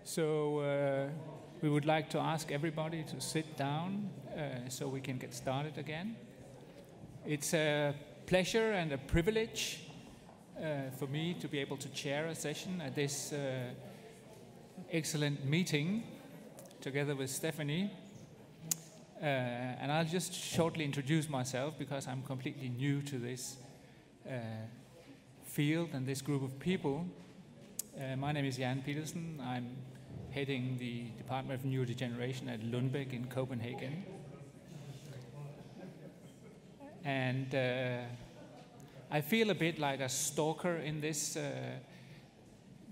So we would like to ask everybody to sit down so we can get started again. It's a pleasure and a privilege for me to be able to chair a session at this excellent meeting together with Stephanie. And I'll just shortly introduce myself because I'm completely new to this field and this group of people. My name is Jan Petersen. I'm heading the Department of Neurodegeneration at Lundbeck in Copenhagen. And I feel a bit like a stalker in this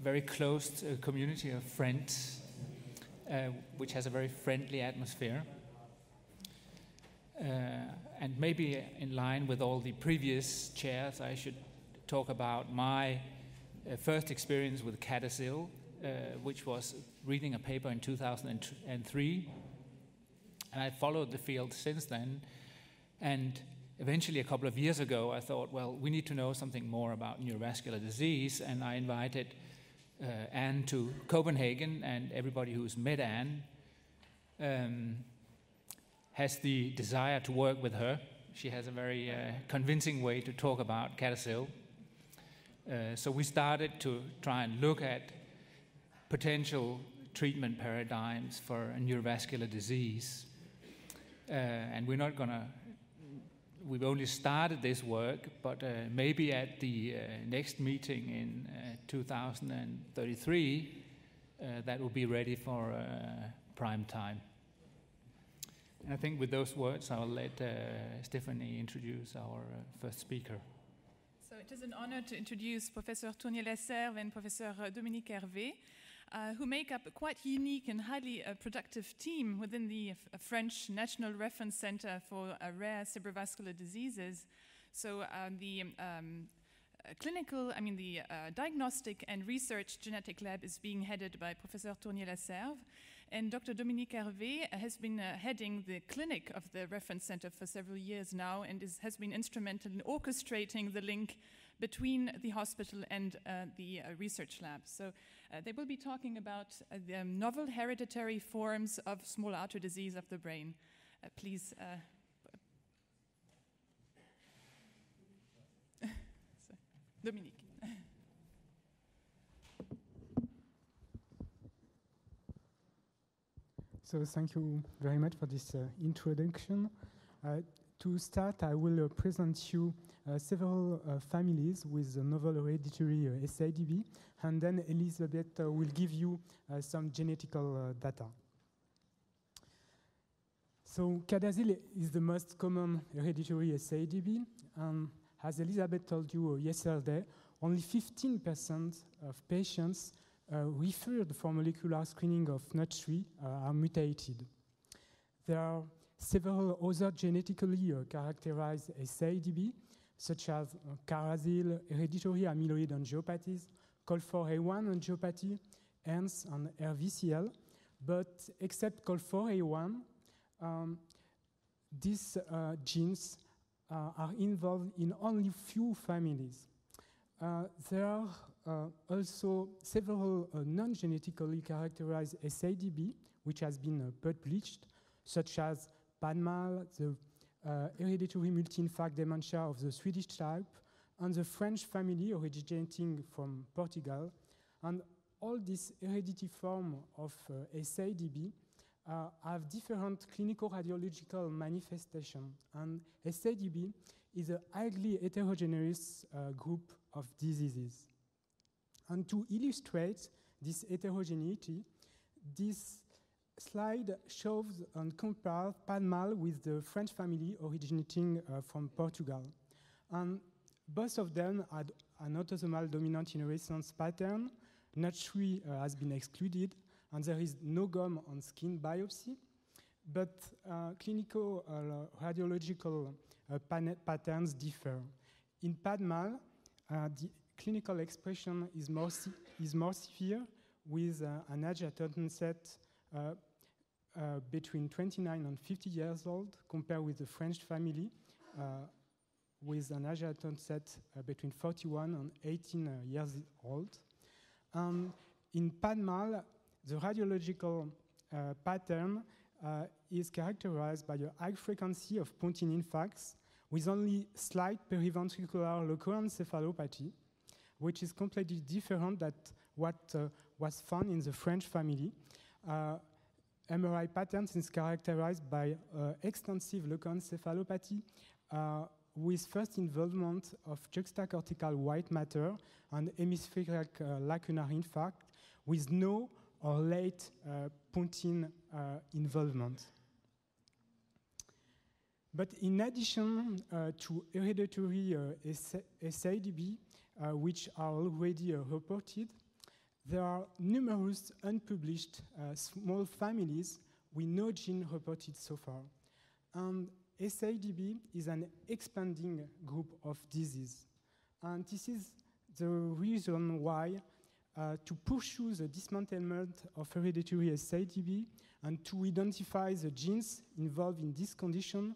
very closed community of friends, which has a very friendly atmosphere. And maybe in line with all the previous chairs, I should talk about my first experience with Cadacil, which was reading a paper in 2003. And I followed the field since then. And eventually, a couple of years ago, I thought, well, we need to know something more about neurovascular disease. And I invited Anne to Copenhagen, and everybody who's met Anne has the desire to work with her. She has a very convincing way to talk about Cadacil. So we started to try and look at potential treatment paradigms for a neurovascular disease. And we're not going to, we've only started this work, but maybe at the next meeting in 2033, that will be ready for prime time. And I think with those words, I'll let Stephanie introduce our first speaker. So it is an honor to introduce Professor Herve+Lasserve and Professor Dominique Herve, who make up a quite unique and highly productive team within the French National Reference Center for Rare Cerebrovascular Diseases. So the diagnostic and research genetic lab is being headed by Professor Herve+Lasserve, and Dr. Dominique Herve has been heading the clinic of the reference center for several years now and has been instrumental in orchestrating the link between the hospital and the research lab. So they will be talking about the novel hereditary forms of small artery disease of the brain. Please. Dominique. So thank you very much for this introduction. To start, I will present you several families with novel hereditary SIDB, and then Elizabeth will give you some genetical data. So Cadacil is the most common hereditary SIDB, and as Elizabeth told you yesterday, only 15% of patients referred for molecular screening of NOTCH3 are mutated. There are several other genetically characterized SIDB, such as Cadacil, hereditary amyloid angiopathies, COL4A1 angiopathy, HERNS, and RVCL. But except COL4A1, these genes are involved in only few families. There are also several non-genetically characterized SIDB, which has been published, such as PADMAL, the hereditary multi-infarct dementia of the Swedish type, and the French family originating from Portugal. And all these hereditary forms of SIDB have different clinical radiological manifestations. And SIDB is a highly heterogeneous group of diseases. And to illustrate this heterogeneity, this slide shows and compares PADMAL with the French family originating from Portugal. And both of them had an autosomal dominant inheritance pattern. NOTCH3 has been excluded, and there is no gum on skin biopsy. But clinical radiological patterns differ. In PADMAL, the clinical expression is more severe, with an age at onset between 29 and 50 years old, compared with the French family, with an age at onset between 41 and 18 years old. In PADMAL, the radiological pattern is characterized by a high frequency of pontin infarcts with only slight periventricular local encephalopathy, which is completely different than what was found in the French family. MRI patterns is characterized by extensive leukoencephalopathy with first involvement of juxtacortical white matter and hemispheric lacunar infarct with no or late pontin involvement. But in addition to hereditary SADB, which are already reported, there are numerous unpublished small families with no gene reported so far. And SADB is an expanding group of disease. And this is the reason why to pursue the dismantlement of hereditary SADB and to identify the genes involved in this condition,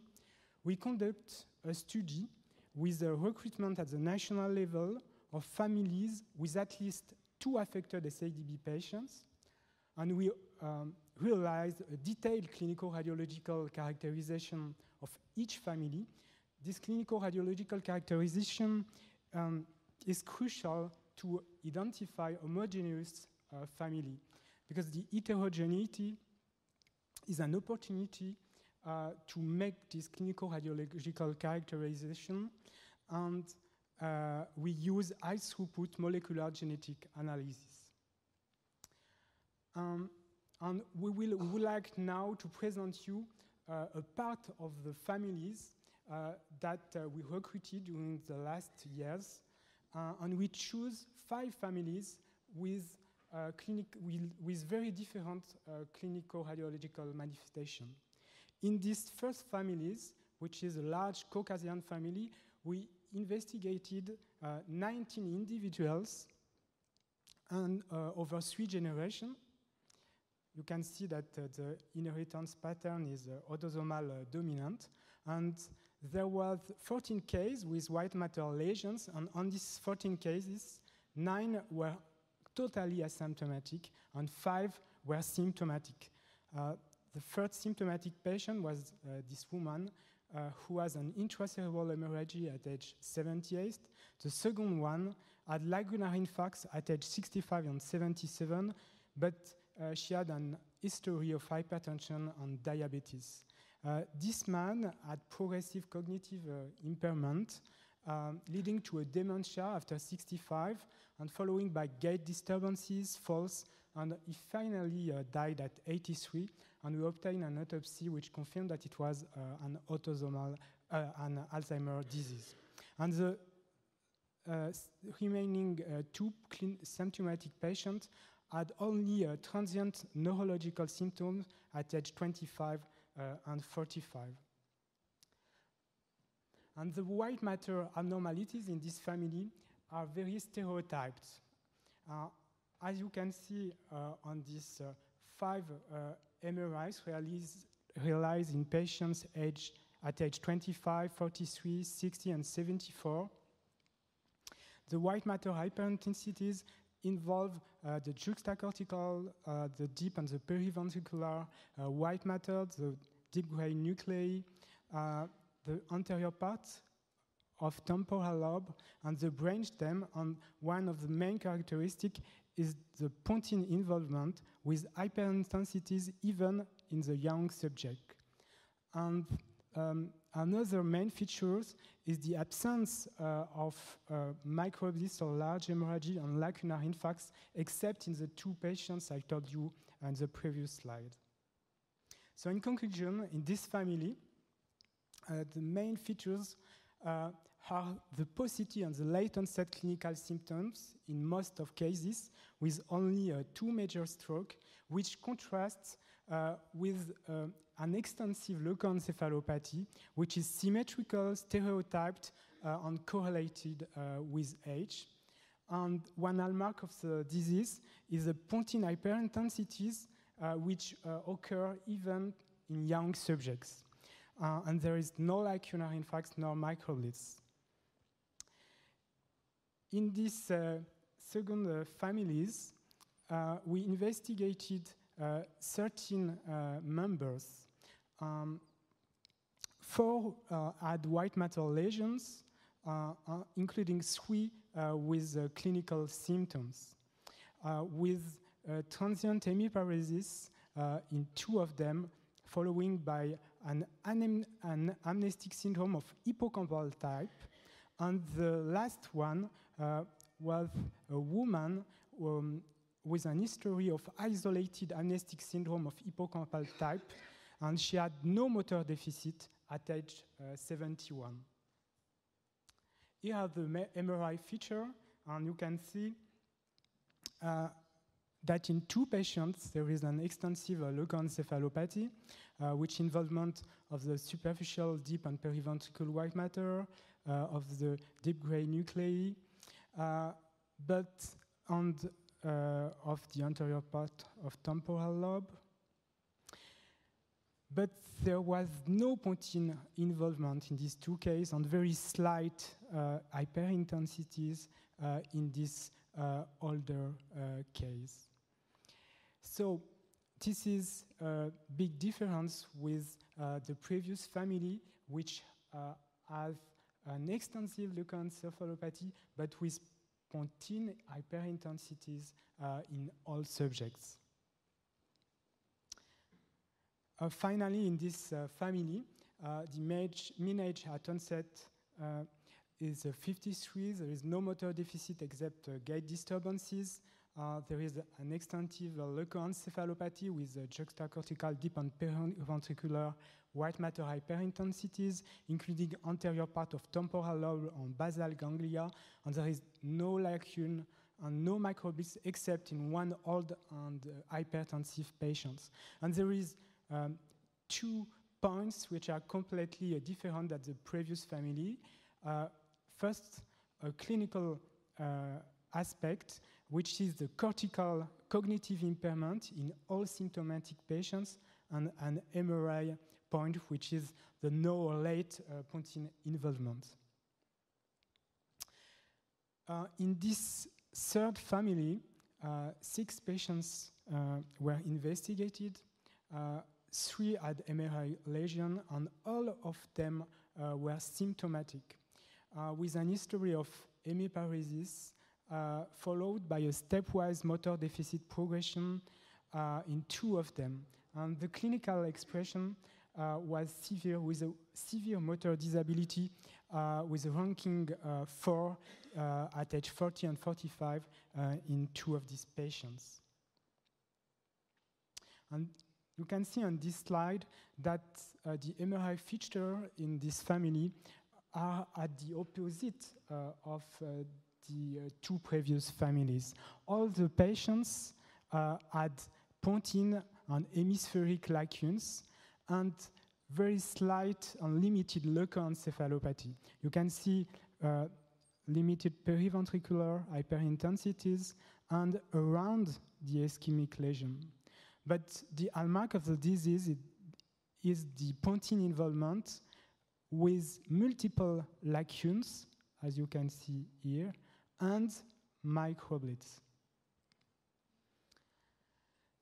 we conduct a study with the recruitment at the national level of families with at least 2 affected SADB patients, and we realized a detailed clinical radiological characterization of each family. This clinical radiological characterization is crucial to identify homogeneous family, because the heterogeneity is an opportunity to make this clinical radiological characterization, and we use high-throughput molecular genetic analysis. And we would like now to present you a part of the families that we recruited during the last years, and we choose 5 families with very different clinical radiological manifestation. In these first families, which is a large Caucasian family, we investigated 19 individuals and over 3 generations. You can see that the inheritance pattern is autosomal dominant, and there were 14 cases with white matter lesions, and on these 14 cases, 9 were totally asymptomatic and 5 were symptomatic. The first symptomatic patient was this woman who has an intracerebral hemorrhage at age 78. The second one had lacunar infarcts at age 65 and 77, but she had an history of hypertension and diabetes. This man had progressive cognitive impairment, leading to a dementia after 65, and following by gait disturbances, falls, and he finally died at 83, and we obtained an autopsy which confirmed that it was an autosomal, an Alzheimer's disease. And the remaining 2 symptomatic patients had only transient neurological symptoms at age 25 and 45. And the white matter abnormalities in this family are very stereotyped. As you can see on these 5 MRIs realized in patients at age 25, 43, 60, and 74, the white matter hyperintensities involve the juxtacortical, the deep and the periventricular white matter, the deep gray nuclei, the anterior part of temporal lobe, and the brainstem. And one of the main characteristics is the pontin involvement with hyperintensities even in the young subject. And another main feature is the absence of microbleeds or large hemorrhage and lacunar infarcts, except in the 2 patients I told you on the previous slide. So in conclusion, in this family, the main features are the paucity and the late onset clinical symptoms in most of cases, with only 2 major strokes, which contrasts with an extensive leukoencephalopathy, which is symmetrical, stereotyped, and correlated with age. And one hallmark of the disease is the pontin hyperintensities, which occur even in young subjects. And there is no lacunar infarcts nor microbleeds. In these second families, we investigated 13 members. 4 had white matter lesions, including 3 with clinical symptoms. With transient hemiparesis in 2 of them, following by an amnestic syndrome of hippocampal type. And the last one was a woman with an history of isolated amnestic syndrome of hippocampal type, and she had no motor deficit at age 71. Here are the MRI feature, and you can see that in 2 patients there is an extensive leukoencephalopathy, which involvement of the superficial, deep, and periventricular white matter, of the deep gray nuclei, and of the anterior part of temporal lobe. But there was no pontine involvement in these 2 cases, and very slight hyperintensities in this older case. So this is a big difference with the previous family, which has an extensive leukoencephalopathy, but with pontine hyperintensities in all subjects. Finally, in this family, the mean age at onset is 53. There is no motor deficit except gait disturbances. There is an extensive leukoencephalopathy with juxtacortical deep and periventricular white matter hyperintensities, including anterior part of temporal lobe and basal ganglia, and there is no lacune and no microblitz except in 1 old and hypertensive patients. And there is 2 points which are completely different than the previous family. First, a clinical aspect, which is the cortical cognitive impairment in all symptomatic patients, and an MRI point, which is the no or late pontine involvement. In this 3rd family, 6 patients were investigated. 3 had MRI lesion, and all of them were symptomatic, with an history of hemiparesis, followed by a stepwise motor deficit progression in 2 of them. And the clinical expression was severe, with a severe motor disability, with a ranking 4 at age 40 and 45 in 2 of these patients. And you can see on this slide that the MRI feature in this family are at the opposite of the 2 previous families. All the patients had pontine and hemispheric lacunes and very slight and limited leukoencephalopathy. You can see limited periventricular hyperintensities and around the ischemic lesion. But the hallmark of the disease is the pontine involvement with multiple lacunes, as you can see here, and microblitz.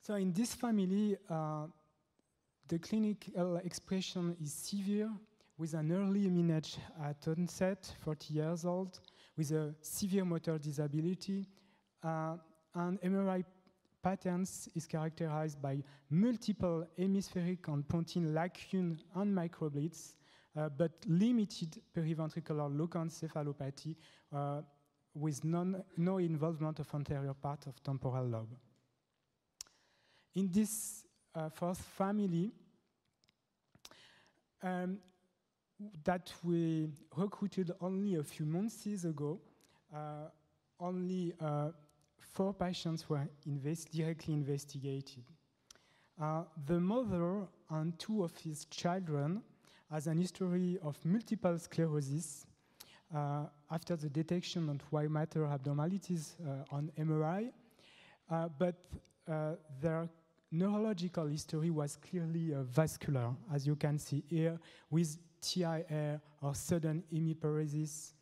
So in this family, the clinical expression is severe, with an early mean age at onset, 40 years old, with a severe motor disability, and MRI patterns is characterized by multiple hemispheric and pontine lacune and microblitz, but limited periventricular leukoencephalopathy with no involvement of anterior part of temporal lobe. In this 4th family, that we recruited only a few months ago, only 4 patients were directly investigated. The mother and 2 of his children has an history of multiple sclerosis after the detection of white matter abnormalities on MRI, but their neurological history was clearly vascular, as you can see here, with TIA or sudden hemiparesis,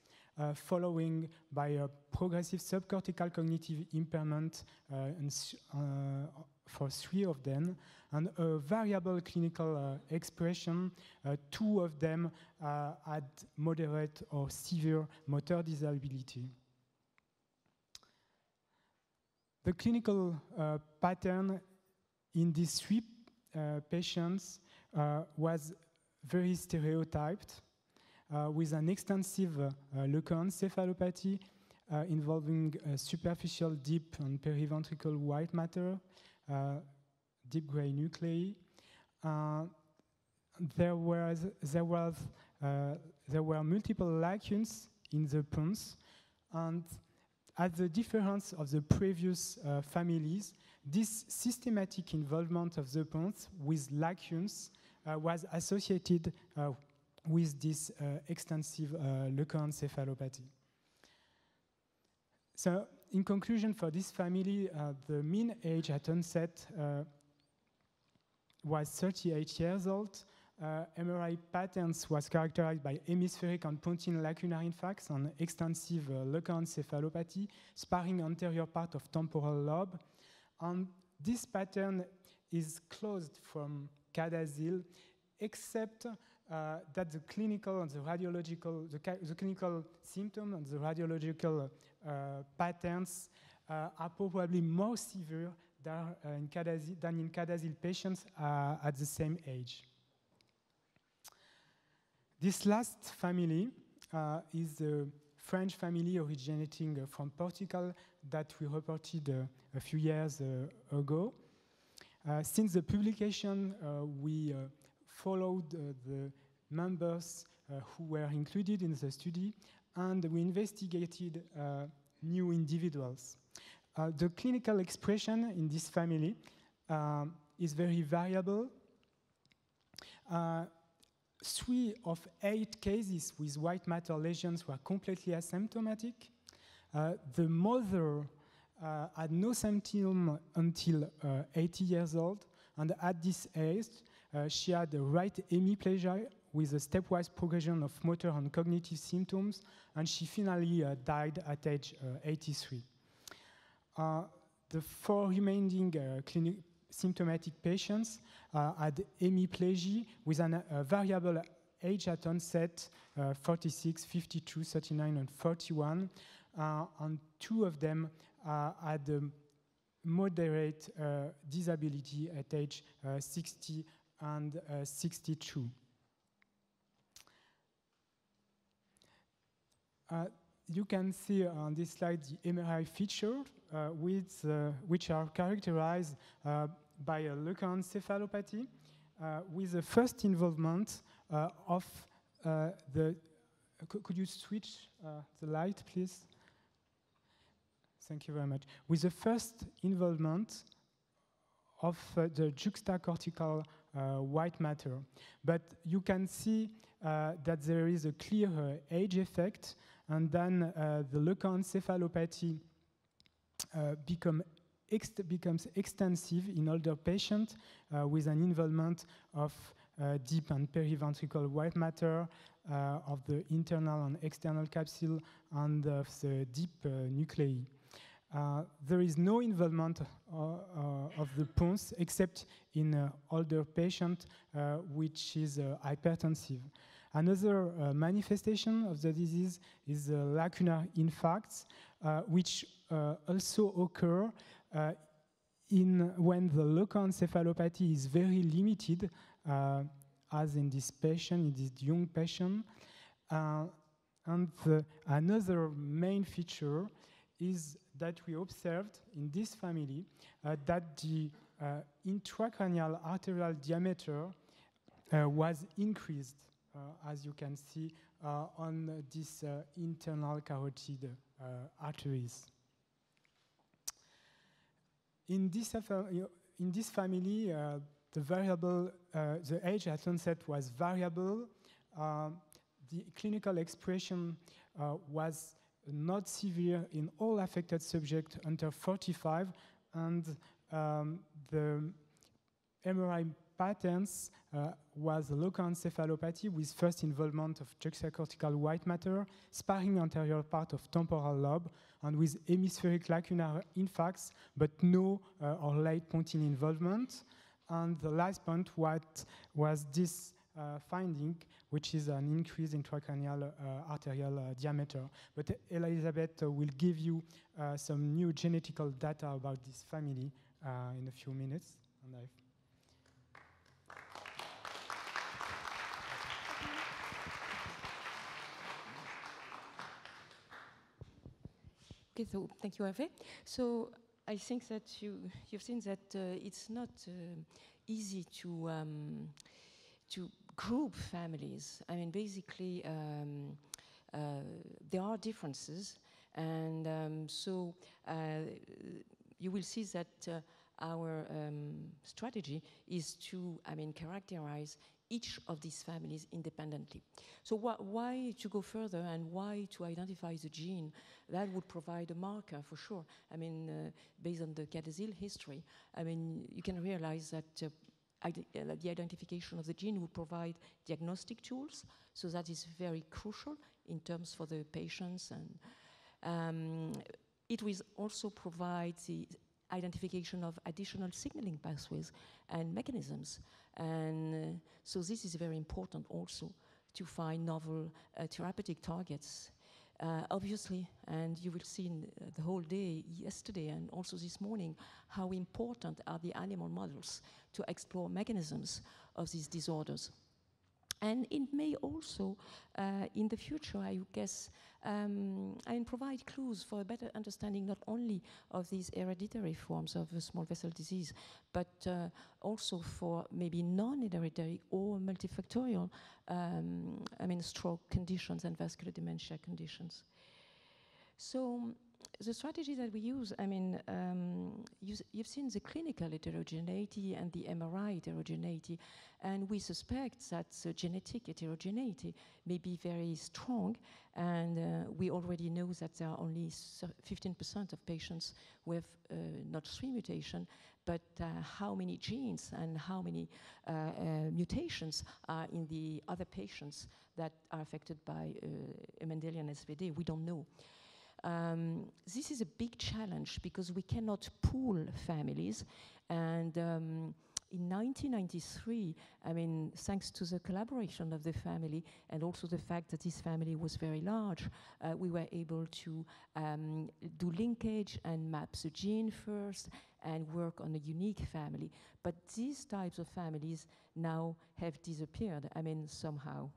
following by a progressive subcortical cognitive impairment for 3 of them, and a variable clinical expression. 2 of them had moderate or severe motor disability. The clinical pattern in these 3 patients was very stereotyped, with an extensive leukoencephalopathy involving superficial deep and periventricular white matter, deep gray nuclei. There were multiple lacunes in the pons, and as the difference of the previous families, this systematic involvement of the pons with lacunes was associated with this extensive leukoencephalopathy. So, in conclusion, for this family, the mean age at onset was 38 years old. MRI patterns was characterized by hemispheric and pontine lacunar infarcts and extensive leukoencephalopathy, sparing anterior part of temporal lobe. And this pattern is closed from CADASIL, except that the clinical and the radiological, the clinical symptoms and the radiological patterns are probably more severe than in CADASIL patients at the same age. This last family is a French family originating from Portugal that we reported a few years ago. Since the publication, we followed the members who were included in the study, and we investigated new individuals. The clinical expression in this family is very variable. 3 of 8 cases with white matter lesions were completely asymptomatic. The mother had no symptom until 80 years old, and at this age, she had a right hemiplegia with a stepwise progression of motor and cognitive symptoms, and she finally died at age 83. The 4 remaining symptomatic patients had hemiplegia with a variable age at onset, 46, 52, 39, and 41, and 2 of them had a moderate disability at age 60 and 62. You can see on this slide the MRI features, which are characterized by a leukoencephalopathy with the first involvement of the... Could you switch the light, please? Thank you very much. With the first involvement of the juxtacortical white matter. But you can see that there is a clear age effect, and then the leukoencephalopathy becomes extensive in older patients with an involvement of deep and periventricular white matter, of the internal and external capsule, and of the deep nuclei. There is no involvement of the pons except in older patient, which is hypertensive. Another manifestation of the disease is lacunar infarcts, which also occur when the leukoencephalopathy is very limited, as in this patient, in this young patient. Another main feature is that we observed in this family that the intracranial arterial diameter was increased, as you can see on this internal carotid arteries. In this family, the age at onset was variable. The clinical expression was not severe in all affected subjects under 45, and the MRI patterns was leukoencephalopathy with first involvement of juxtacortical white matter, sparring anterior part of temporal lobe, and with hemispheric lacunar infarcts, but no or late pontine involvement. And the last point was this finding, which is an increase in intracranial arterial diameter. But Elizabeth will give you some new genetical data about this family in a few minutes. And okay, so thank you, Herve. So I think that you've seen that it's not easy to group families. I mean, basically, there are differences, and so you will see that our strategy is to, characterize each of these families independently. So why to go further and why to identify the gene? That would provide a marker for sure. Based on the CADASIL history, you can realize that the identification of the gene would provide diagnostic tools, so that is very crucial in terms for the patients, and it will also provide the identification of additional signaling pathways and mechanisms, and so this is very important also to find novel therapeutic targets. Obviously, and you will see in the whole day yesterday and also this morning how important are the animal models to explore mechanisms of these disorders. And it may also, in the future, I guess, provide clues for a better understanding not only of these hereditary forms of small vessel disease, but also for maybe non-hereditary or multifactorial stroke conditions and vascular dementia conditions. So the strategy that we use, you've seen the clinical heterogeneity and the MRI heterogeneity, and we suspect that the genetic heterogeneity may be very strong, and we already know that there are only 15% of patients with not 3 mutation, but how many genes and how many mutations are in the other patients that are affected by a Mendelian SVD, we don't know. This is a big challenge because we cannot pool families, and in 1993, thanks to the collaboration of the family and also the fact that this family was very large, we were able to do linkage and map the gene first and work on a unique family. But these types of families now have disappeared, somehow.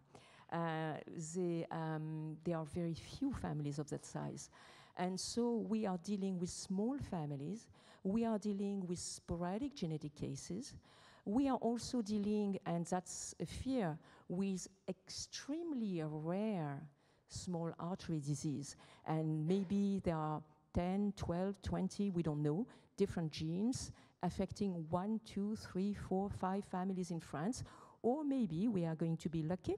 There are very few families of that size. And so we are dealing with small families. We are dealing with sporadic genetic cases. We are also dealing, and that's a fear, with extremely rare small artery disease. And maybe there are 10, 12, 20, we don't know, different genes affecting 1, 2, 3, 4, 5 families in France. Or maybe we are going to be lucky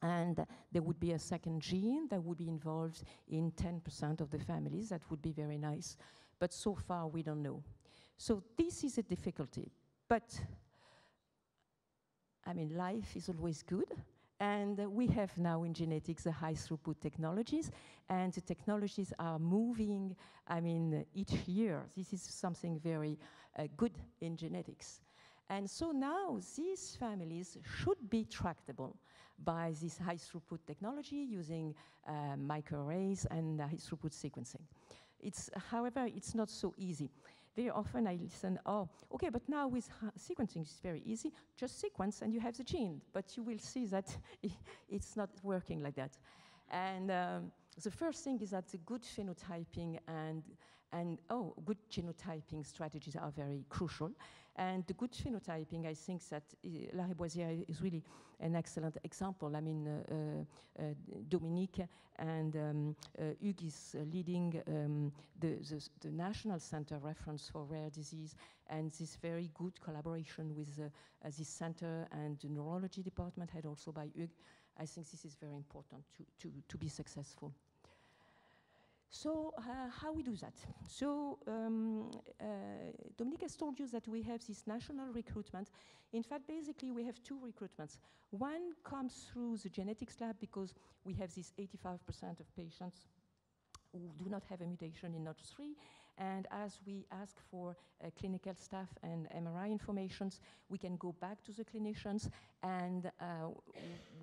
and there would be a second gene that would be involved in 10% of the families. That would be very nice. But so far, we don't know. So this is a difficulty. But, life is always good. And we have now in genetics the high throughput technologies. And the technologies are moving, each year. This is something very good in genetics. And so now these families should be tractable by this high throughput technology using microarrays and high throughput sequencing. However, it's not so easy. Very often I listen, oh, okay, but now with sequencing it's very easy. Just sequence and you have the gene. But you will see that it's not working like that. And the first thing is that the good phenotyping and good genotyping strategies are very crucial. And the good phenotyping, I think that Herve+Lasserve is really an excellent example. Dominique and Hugues is leading the National Center Reference for Rare Disease, and this very good collaboration with this center and the neurology department, head also by Hugues. I think this is very important to be successful. So how we do that? So Dominique has told you that we have this national recruitment. In fact, basically, we have two recruitments. One comes through the genetics lab because we have this 85% of patients who do not have a mutation in NOTCH3. And as we ask for clinical staff and MRI informations, we can go back to the clinicians, and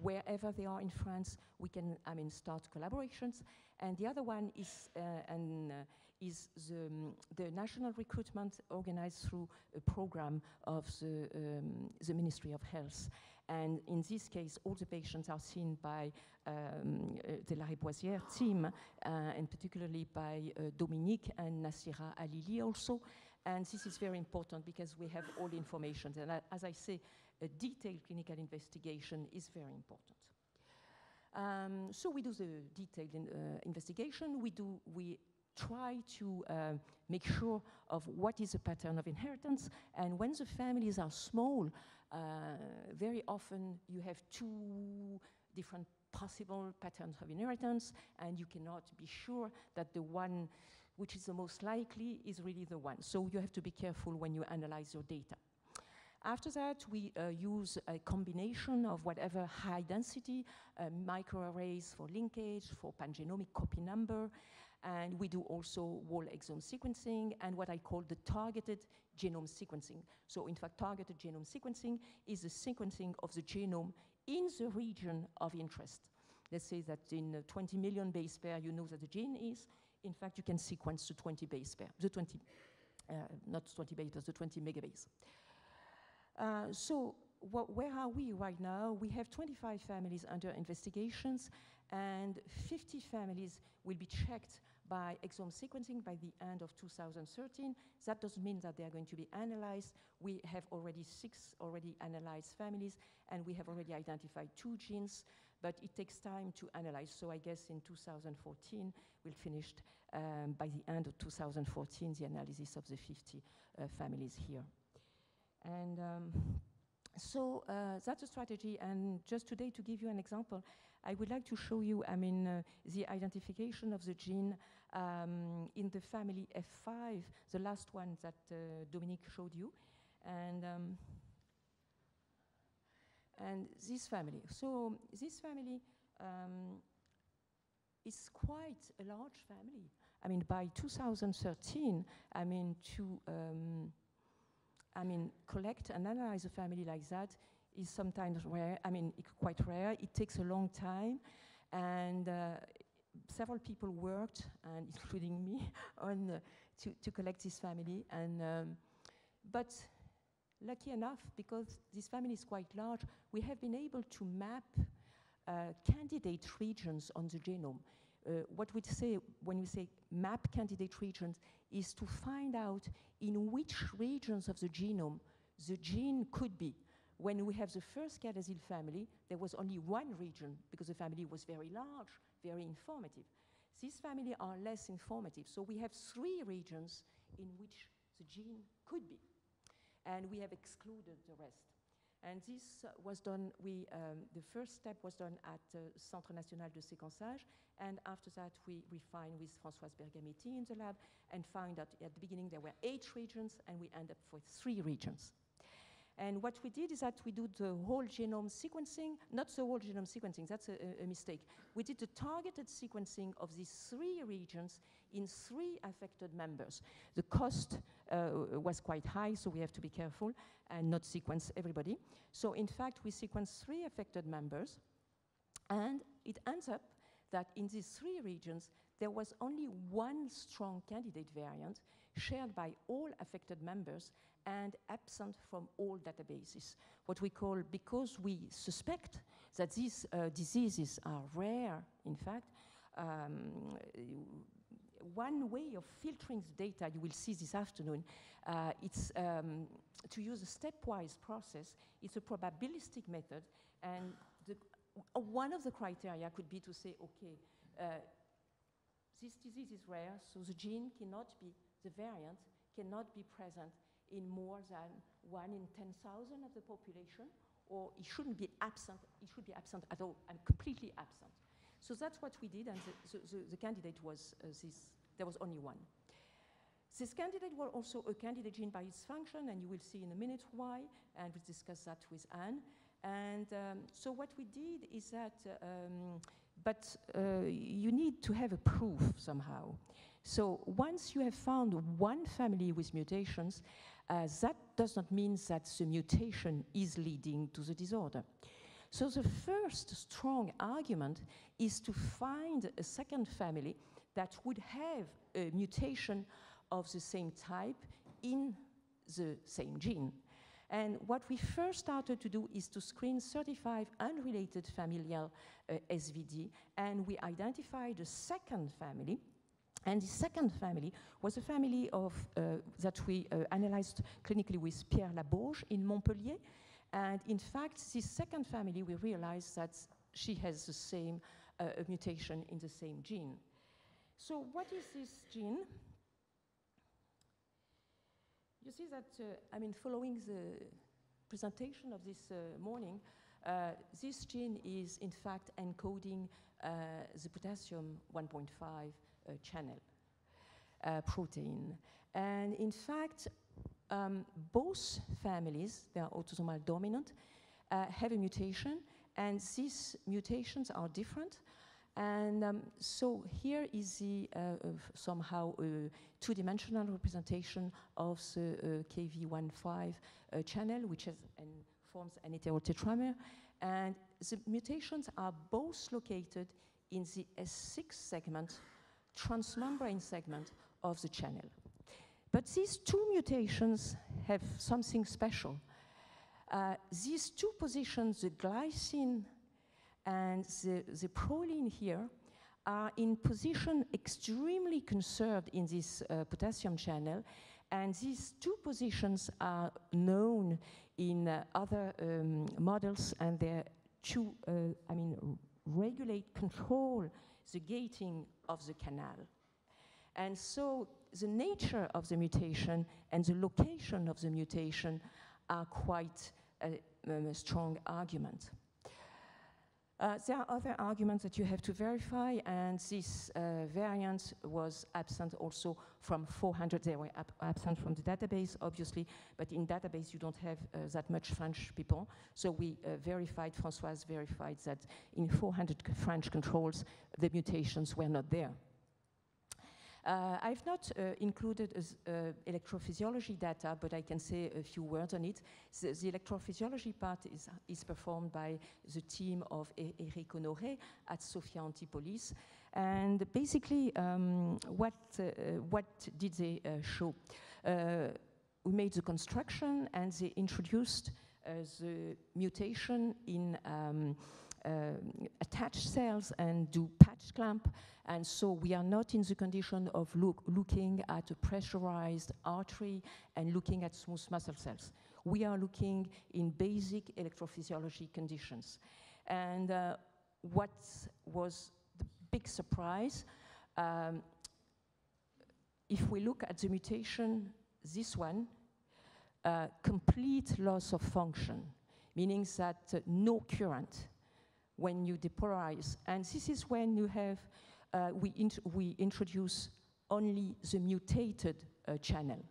wherever they are in France, we can, start collaborations. And the other one is the national recruitment organized through a program of the Ministry of Health. And in this case, all the patients are seen by the Herve+Lasserve team, and particularly by Dominique and Nassira Alili also. And this is very important because we have all the information. And as I say, a detailed clinical investigation is very important. So we do the detailed investigation. We try to make sure of what is the pattern of inheritance. And when the families are small, very often you have two different possible patterns of inheritance, and you cannot be sure that the one which is the most likely is really the one. So you have to be careful when you analyze your data. After that, we use a combination of whatever high density, microarrays for linkage, for pangenomic copy number, and we do also whole exome sequencing and what I call the targeted genome sequencing. So in fact, targeted genome sequencing is the sequencing of the genome in the region of interest. Let's say that in 20 million base pair, you know that the gene is. In fact, you can sequence the 20 base pair, not 20 base, but the 20 megabase. So where are we right now? We have 25 families under investigations, and 50 families will be checked by exome sequencing by the end of 2013. That doesn't mean that they are going to be analyzed. We have already 6 analyzed families, and we have already identified 2 genes, but it takes time to analyze. So I guess in 2014, we'll finish by the end of 2014 the analysis of the 50 families here. And so that's a strategy. And just today, to give you an example, I would like to show you, the identification of the gene in the family F5, the last one that Dominique showed you, and this family. So this family is quite a large family. By 2013, collect and analyze a family like that is sometimes rare. Quite rare. It takes a long time, and several people worked, and including me, on to collect this family. And but lucky enough, because this family is quite large, we have been able to map candidate regions on the genome. What we say when we say map candidate regions is to find out in which regions of the genome the gene could be. When we have the first CADASIL family, there was only one region because the family was very large, very informative. These families are less informative, so we have 3 regions in which the gene could be, and we have excluded the rest. And this was done, the first step was done at Centre National de Séquençage, and after that we refined with Françoise Bergametti in the lab and found that at the beginning there were 8 regions, and we ended up with 3 regions. And what we did is that we do the whole genome sequencing, not the whole genome sequencing, that's a mistake. We did the targeted sequencing of these 3 regions in 3 affected members. The cost was quite high, so we have to be careful and not sequence everybody. So in fact, we sequenced 3 affected members, and it ends up that in these 3 regions, there was only one strong candidate variant shared by all affected members and absent from all databases. What we call, because we suspect that these diseases are rare, in fact, one way of filtering the data, you will see this afternoon, it's to use a stepwise process. It's a probabilistic method, and one of the criteria could be to say, okay, this disease is rare, so the gene cannot be, the variant cannot be present in more than 1 in 10,000 of the population, or it shouldn't be absent, it should be absent at all, and completely absent. So that's what we did, and the candidate was there was only one. This candidate was also a candidate gene by its function, and you will see in a minute why, and we'll discuss that with Anne. And so what we did is that, you need to have a proof somehow. So once you have found one family with mutations, that does not mean that the mutation is leading to the disorder. So the first strong argument is to find a second family that would have a mutation of the same type in the same gene. And what we first started to do is to screen 35 unrelated familial SVD, and we identified a second family. And the second family was a family of that we analyzed clinically with Pierre Labourge in Montpellier. And in fact, this second family, we realized that she has the same mutation in the same gene. So what is this gene? You see that, following the presentation of this morning, this gene is in fact encoding the potassium 1.5 channel protein. And in fact, both families, they are autosomal dominant, have a mutation, and these mutations are different. And so here is the somehow two-dimensional representation of the KV15 channel, which has forms an heterotetramer. And the mutations are both located in the S6 segment, transmembrane segment of the channel. But these two mutations have something special. These two positions, the glycine and the proline here, are in position extremely conserved in this potassium channel, and these two positions are known in other models, and they're to regulate, control the gating of the canal. And so the nature of the mutation and the location of the mutation are quite a strong argument. There are other arguments that you have to verify, and this variant was absent also from 400. They were absent from the database, obviously, but in database you don't have that much French people. So we verified, Françoise verified that in 400 French controls, the mutations were not there. I've not included electrophysiology data, but I can say a few words on it. The electrophysiology part is performed by the team of Eric Honoré at Sophia Antipolis. And basically, what did they show? We made the construction, and they introduced the mutation in attach cells and do patch clamp. And so we are not in the condition of looking at a pressurized artery and looking at smooth muscle cells. We are looking in basic electrophysiology conditions. And what was the big surprise, if we look at the mutation, this one, complete loss of function, meaning that no current when you depolarize. And this is when you have we introduce only the mutated channel.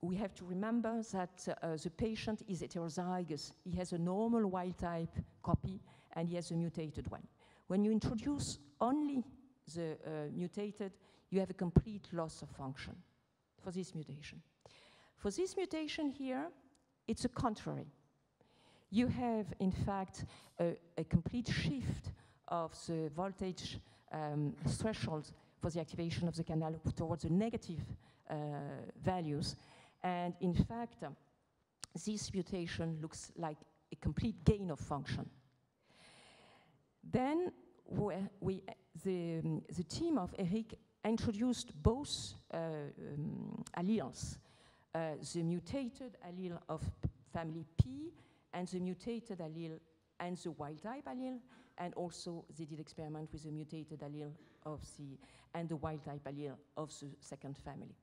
We have to remember that the patient is heterozygous. He has a normal wild-type copy, and he has a mutated one. When you introduce only the mutated, you have a complete loss of function for this mutation. For this mutation here, it's a contrary. You have, in fact, a complete shift of the voltage threshold for the activation of the canal towards the negative values. And in fact, this mutation looks like a complete gain of function. Then the team of Eric introduced both alleles, the mutated allele of family P and the mutated allele and the wild-type allele, and also they did experiment with the mutated allele of and the wild-type allele of the second family.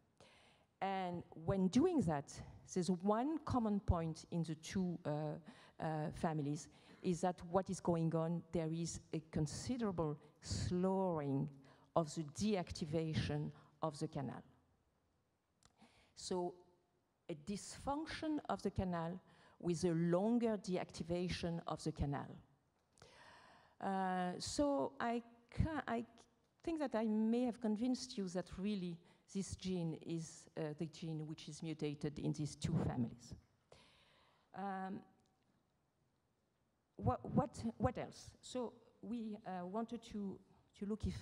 And when doing that, there's one common point in the two families, is that what is going on, there is a considerable slowing of the deactivation of the canal. So a dysfunction of the canal with a longer deactivation of the canal. So I think that I may have convinced you that really this gene is the gene which is mutated in these two families. What else? So we wanted to look if,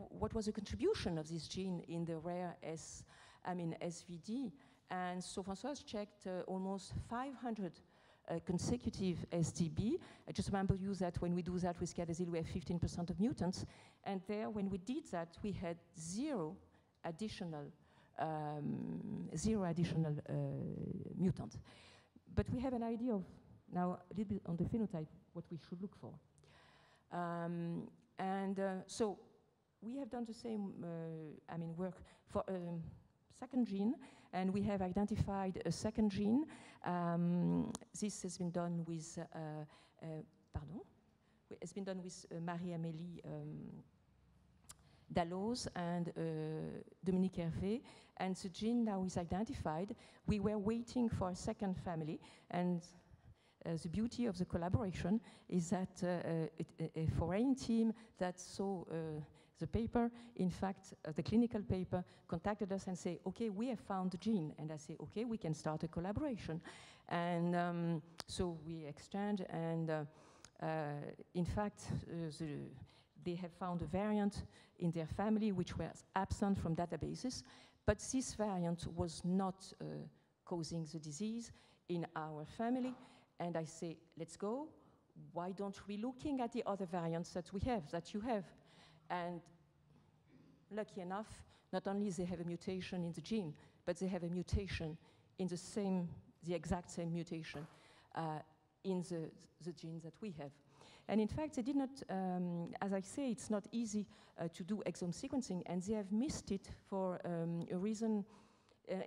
what was the contribution of this gene in the rare SVD? And so Françoise checked almost 500 consecutive SDB. I just remember you that when we do that with CADASIL, we have 15% of mutants. And there, when we did that, we had zero additional mutants. But we have an idea of, now a little bit on the phenotype, what we should look for. So we have done the same work for second gene, and we have identified a second gene. This has been done with, it's been done with Marie-Amélie Dalloz and Dominique Herve, and the gene now is identified. We were waiting for a second family, and the beauty of the collaboration is that a foreign team that saw the paper, in fact, the clinical paper, contacted us and say, okay, we have found the gene. And I say, okay, we can start a collaboration. And so we exchange, and in fact, they have found a variant in their family which was absent from databases, but this variant was not causing the disease in our family. And I say, let's go. Why don't we looking at the other variants that we have, that you have? And lucky enough, not only they have a mutation in the gene, but they have a mutation in the exact same mutation in the genes that we have. And in fact, they did not, as I say, it's not easy to do exome sequencing, and they have missed it for a reason.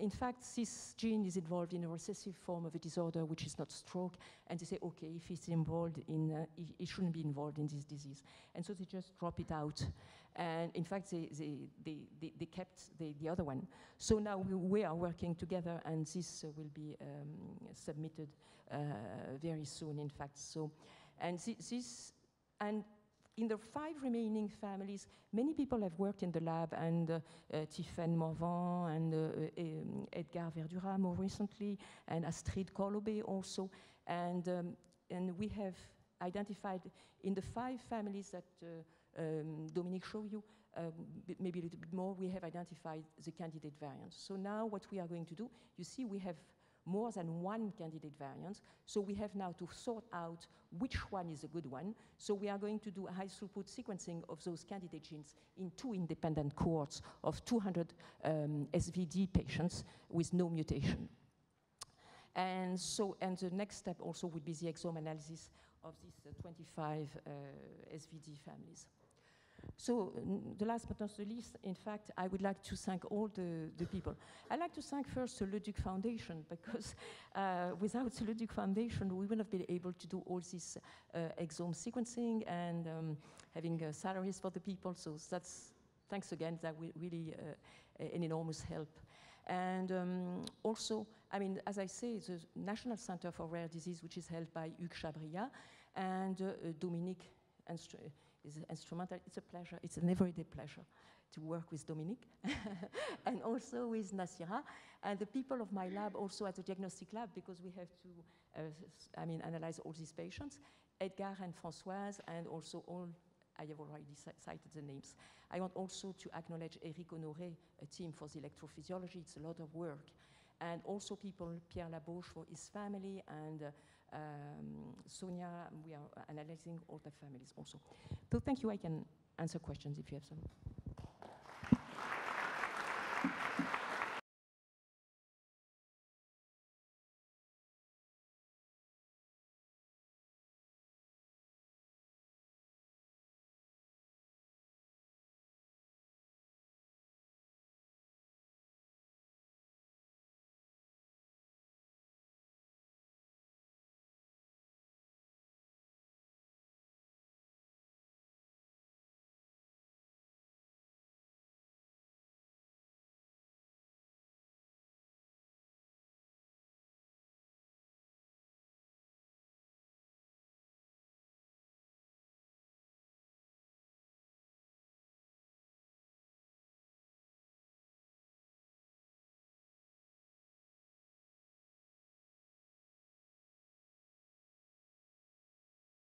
In fact, this gene is involved in a recessive form of a disorder, which is not stroke, and they say, okay, if it's involved in, it shouldn't be involved in this disease. And so they just drop it out. And in fact, they kept the other one. So now we are working together, and this will be submitted very soon, in fact. So, and and in the 5 remaining families, many people have worked in the lab, and Tiffaine Morvan and Edgar Verdura more recently, and Astrid Kolobé also. And we have identified in the 5 families that Dominique showed you, maybe a little bit more, we have identified the candidate variants. So now what we are going to do, you see we have more than 1 candidate variant, so we have now to sort out which one is a good one. So we are going to do a high-throughput sequencing of those candidate genes in 2 independent cohorts of 200 SVD patients with no mutation. And so, and the next step also would be the exome analysis of these 25 SVD families. So the last but not the least, in fact, I would like to thank all the people. I'd like to thank first the Leduc Foundation, because without the Leduc Foundation, we wouldn't have been able to do all this exome sequencing and having salaries for the people. So that's, thanks again, that will really an enormous help. And also, I mean, as I say, the National Center for Rare Disease, which is held by Hugues Chabria, and Dominique is instrumental. It's a pleasure. It's an everyday pleasure to work with Dominique and also with Nasira and the people of my lab also at the diagnostic lab, because we have to analyze all these patients, Edgar and Françoise, and also all, I have already cited the names. I want also to acknowledge Eric Honoré, a team for the electrophysiology. It's a lot of work. And also people, Pierre Labauche for his family, and Sonia, we are analyzing all the families also. So thank you. I can answer questions if you have some.